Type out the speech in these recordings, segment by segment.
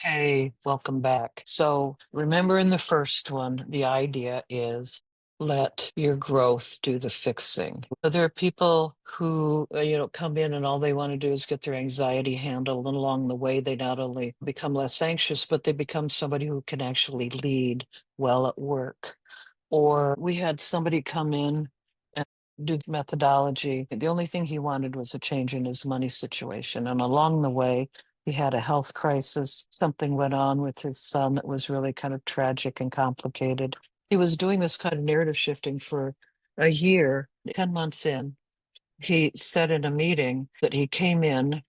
Hey, welcome back. So remember in the first one, the idea is let your growth do the fixing. So there are people who, come in and all they want to do is get their anxiety handled. And along the way, they not only become less anxious, but they become somebody who can actually lead well at work. Or we had somebody come in and do methodology. The only thing he wanted was a change in his money situation. And along the way, he had a health crisis. Something went on with his son that was really kind of tragic and complicated. He was doing this kind of narrative shifting for a year. 10 months in, he said in a meeting that he came in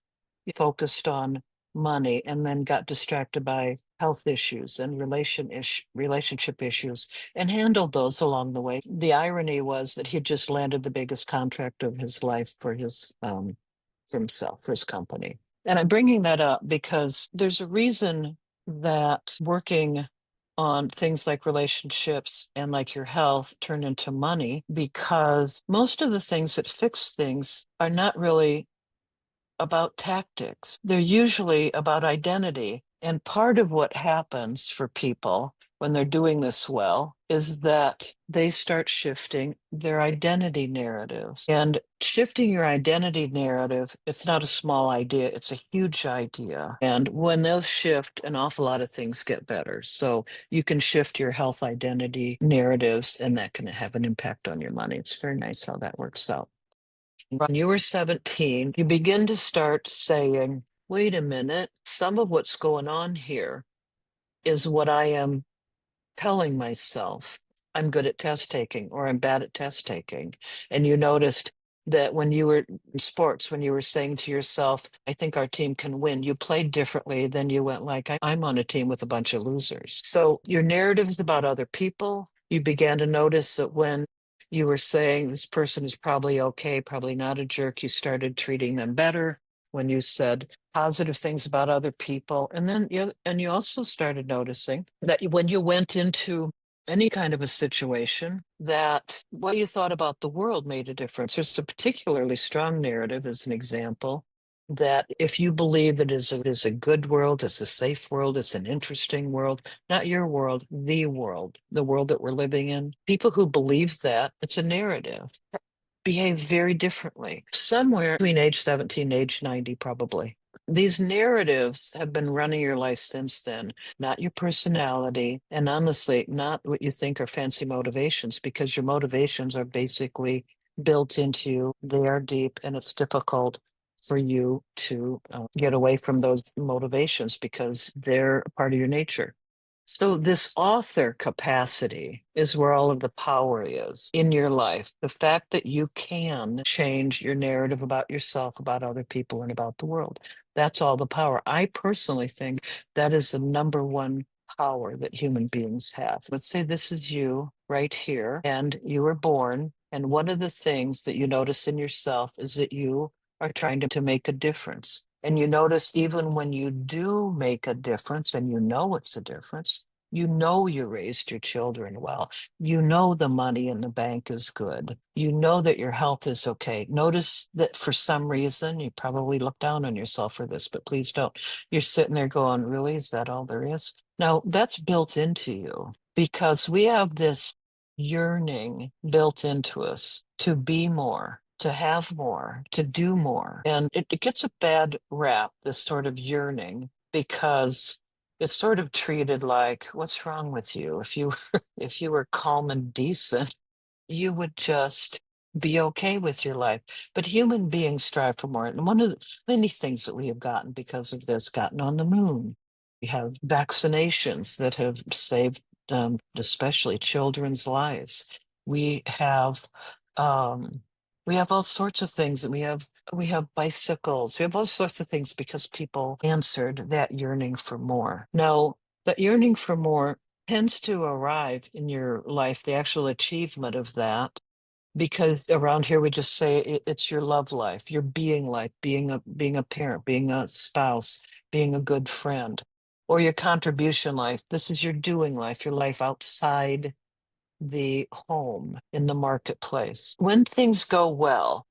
focused on money and then got distracted by health issues and relationship issues and handled those along the way. The irony was that he had just landed the biggest contract of his life for himself, for his company. And I'm bringing that up because there's a reason that working on things like relationships and like your health turn into money, because most of the things that fix things are not really about tactics. They're usually about identity. And part of what happens for people when they're doing this well is that they start shifting their identity narratives. And shifting your identity narrative, it's not a small idea, it's a huge idea. And when those shift, an awful lot of things get better. So you can shift your health identity narratives, and that can have an impact on your money. It's very nice how that works out. When you were 17, you begin to start saying, wait a minute, some of what's going on here is what I am telling myself. I'm good at test taking or I'm bad at test taking. And you noticed that when you were in sports, when you were saying to yourself, I think our team can win, you played differently than you went like, I'm on a team with a bunch of losers. So your narratives about other people, you began to notice that when you were saying this person is probably okay, probably not a jerk, you started treating them better. When you said positive things about other people, and then you also started noticing that when you went into any kind of a situation, that what you thought about the world made a difference. There's a particularly strong narrative, as an example, that if you believe it is a good world, it's a safe world, it's an interesting world, not your world, the world that we're living in. People who believe that, it's a narrative, behave very differently. Somewhere between age 17 and age 90, probably. These narratives have been running your life since then, not your personality, and honestly, not what you think are fancy motivations, because your motivations are basically built into you. They are deep, and it's difficult for you to get away from those motivations because they're a part of your nature. So, this author capacity is where all of the power is in your life. The fact that you can change your narrative about yourself, about other people, and about the world. That's all the power. I personally think that is the number one power that human beings have. Let's say this is you right here, and you were born. And one of the things that you notice in yourself is that you are trying to make a difference. And you notice even when you do make a difference and you know it's a difference, you know you raised your children well. You know the money in the bank is good. You know that your health is okay. Notice that for some reason, you probably look down on yourself for this, but please don't. You're sitting there going, really? Is that all there is? Now, that's built into you because we have this yearning built into us to be more, to have more, to do more. And it gets a bad rap, this sort of yearning, because it's sort of treated like, what's wrong with you? If you were calm and decent, you would just be okay with your life. But human beings strive for more. And one of the many things that we have gotten because of this, gotten on the moon. We have vaccinations that have saved especially children's lives. We have um, we have all sorts of things, and we have bicycles. We have all sorts of things because people answered that yearning for more. Now, that yearning for more tends to arrive in your life, the actual achievement of that, because around here we just say it's your love life, your being life, being a parent, being a spouse, being a good friend, or your contribution life. This is your doing life, your life outside the home in the marketplace. When things go well,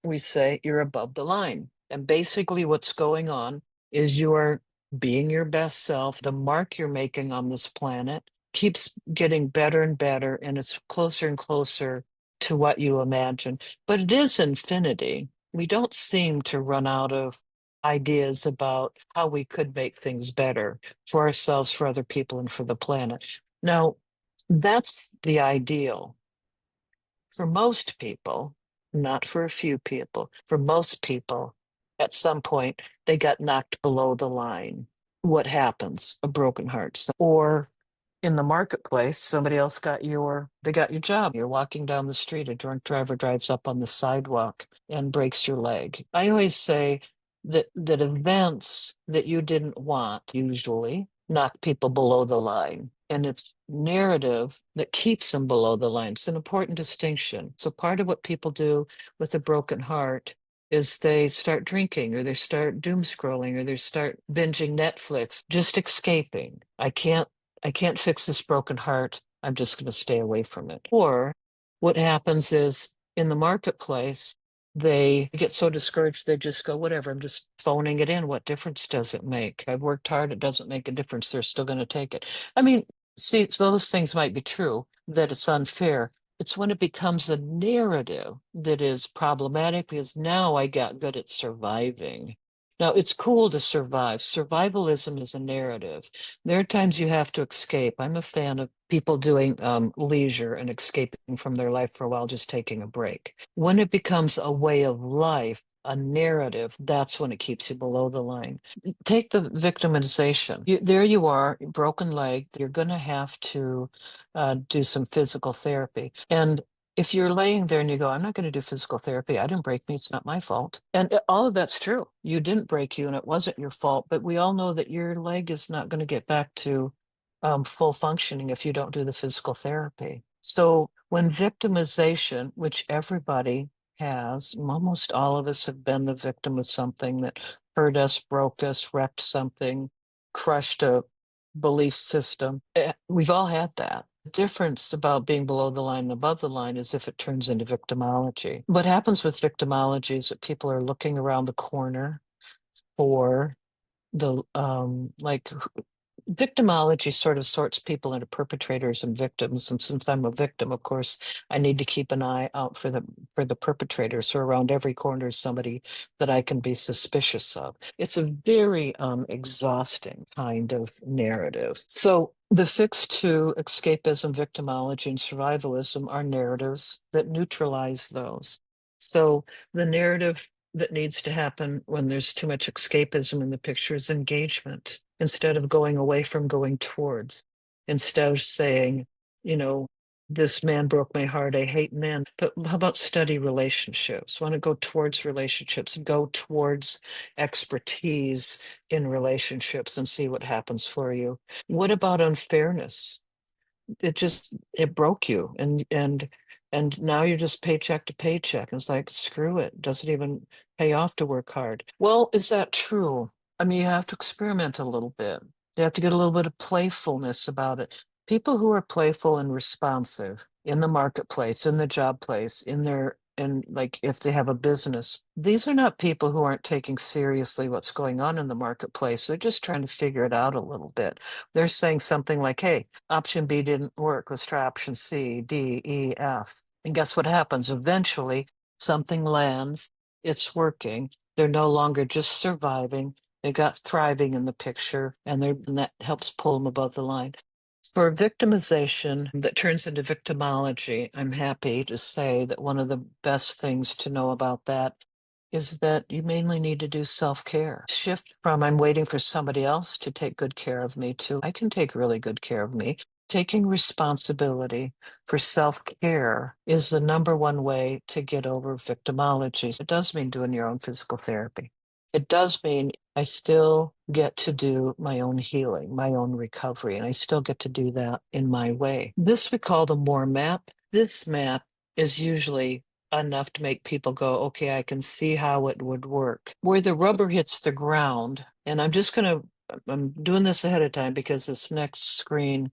we say you're above the line. And basically what's going on is you are being your best self. The mark you're making on this planet keeps getting better and better, and it's closer and closer to what you imagine. But it is infinity. We don't seem to run out of ideas about how we could make things better for ourselves, for other people, and for the planet. Now, that's the ideal. For most people, not for a few people, for most people, at some point, they got knocked below the line. What happens? A broken heart. Or in the marketplace, somebody else they got your job. You're walking down the street, a drunk driver drives up on the sidewalk and breaks your leg. I always say that events that you didn't want usually knock people below the line. And it's narrative that keeps them below the line. It's an important distinction. So part of what people do with a broken heart is they start drinking or they start doom scrolling or they start binging Netflix, just escaping. I can't fix this broken heart. I'm just going to stay away from it. Or what happens is in the marketplace, they get so discouraged, they just go, whatever, I'm just phoning it in. What difference does it make? I've worked hard. It doesn't make a difference. They're still going to take it. I mean, see, so those things might be true, that it's unfair. It's when it becomes a narrative that is problematic because now I got good at surviving. Now, it's cool to survive. Survivalism is a narrative. There are times you have to escape. I'm a fan of people doing leisure and escaping from their life for a while, just taking a break. When it becomes a way of life, a narrative, that's when it keeps you below the line. Take the victimization. There you are, broken leg. You're going to have to do some physical therapy. And if you're laying there and you go, I'm not going to do physical therapy, I didn't break me, it's not my fault. And all of that's true. You didn't break you and it wasn't your fault, but we all know that your leg is not going to get back to full functioning if you don't do the physical therapy. So when victimization, which everybody has, almost all of us have been the victim of something that hurt us, broke us, wrecked something, crushed a belief system. We've all had that. The difference about being below the line and above the line is if it turns into victimology. What happens with victimology is that people are looking around the corner for the victimology sort of sorts people into perpetrators and victims. And since I'm a victim, of course, I need to keep an eye out for the perpetrators. So around every corner is somebody that I can be suspicious of. It's a very exhausting kind of narrative. So the fix to escapism, victimology, and survivalism are narratives that neutralize those. So the narrative that needs to happen when there's too much escapism in the picture is engagement instead of going away from going towards. Instead of saying, you know, this man broke my heart, I hate men. But how about study relationships? Want to go towards relationships, go towards expertise in relationships and see what happens for you. What about unfairness? It broke you and now you're just paycheck to paycheck. It's like, screw it. Doesn't even pay off to work hard. Well, is that true? I mean, you have to experiment a little bit. You have to get a little bit of playfulness about it. People who are playful and responsive in the marketplace, in the job place, and like if they have a business, these are not people who aren't taking seriously what's going on in the marketplace. They're just trying to figure it out a little bit. They're saying something like, hey, option B didn't work. Let's try option C, D, E, F. And guess what happens? Eventually, something lands. It's working. They're no longer just surviving. They got thriving in the picture, and that helps pull them above the line. For victimization that turns into victimology, I'm happy to say that one of the best things to know about that is that you mainly need to do self-care. Shift from I'm waiting for somebody else to take good care of me to I can take really good care of me. Taking responsibility for self-care is the number one way to get over victimology. It does mean doing your own physical therapy. It does mean I still get to do my own healing, my own recovery, and I still get to do that in my way. This we call the more map. This map is usually enough to make people go, okay, I can see how it would work. Where the rubber hits the ground, and I'm doing this ahead of time because this next screen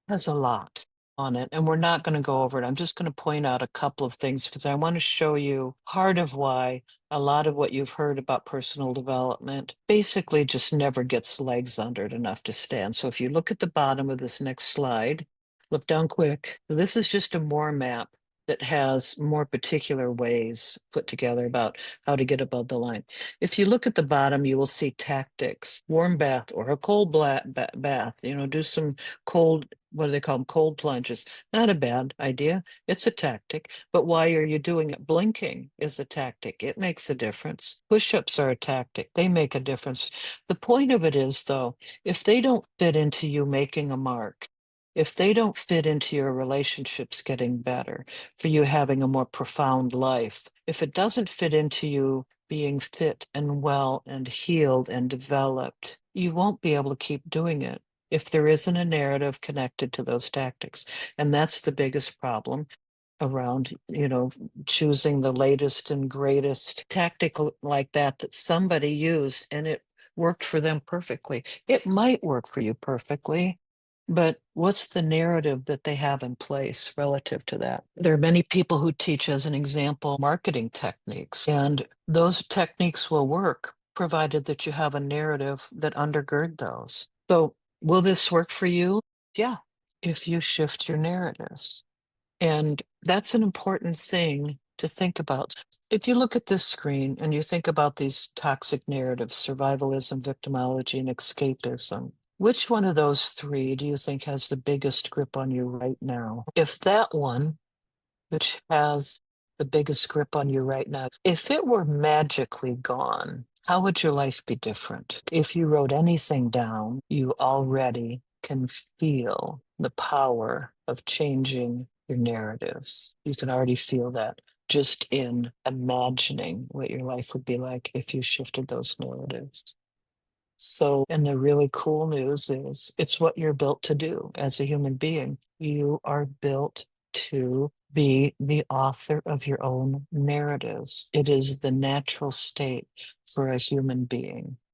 has a lot on it, and we're not going to go over it. I'm just going to point out a couple of things because I want to show you part of why a lot of what you've heard about personal development basically just never gets legs under it enough to stand. So if you look at the bottom of this next slide, look down quick. This is just a more map that has more particular ways put together about how to get above the line. If you look at the bottom, you will see tactics, warm bath or a cold bath, do some cold, what do they call them? Cold plunges. Not a bad idea. It's a tactic. But why are you doing it? Blinking is a tactic. It makes a difference. Push-ups are a tactic. They make a difference. The point of it is, though, if they don't fit into you making a mark, if they don't fit into your relationships getting better, for you having a more profound life, if it doesn't fit into you being fit and well and healed and developed, you won't be able to keep doing it if there isn't a narrative connected to those tactics. And that's the biggest problem around, choosing the latest and greatest tactic like that somebody used and it worked for them perfectly. It might work for you perfectly, but what's the narrative that they have in place relative to that? There are many people who teach, as an example, marketing techniques, and those techniques will work provided that you have a narrative that undergird those. So will this work for you? Yeah, if you shift your narratives. And that's an important thing to think about. If you look at this screen and you think about these toxic narratives, survivalism, victimology, and escapism, which one of those three do you think has the biggest grip on you right now? If that one, which has the biggest grip on you right now, if it were magically gone, how would your life be different? If you wrote anything down, you already can feel the power of changing your narratives. You can already feel that just in imagining what your life would be like if you shifted those narratives. So, and the really cool news is it's what you're built to do as a human being. You are built to be the author of your own narratives. It is the natural state for a human being.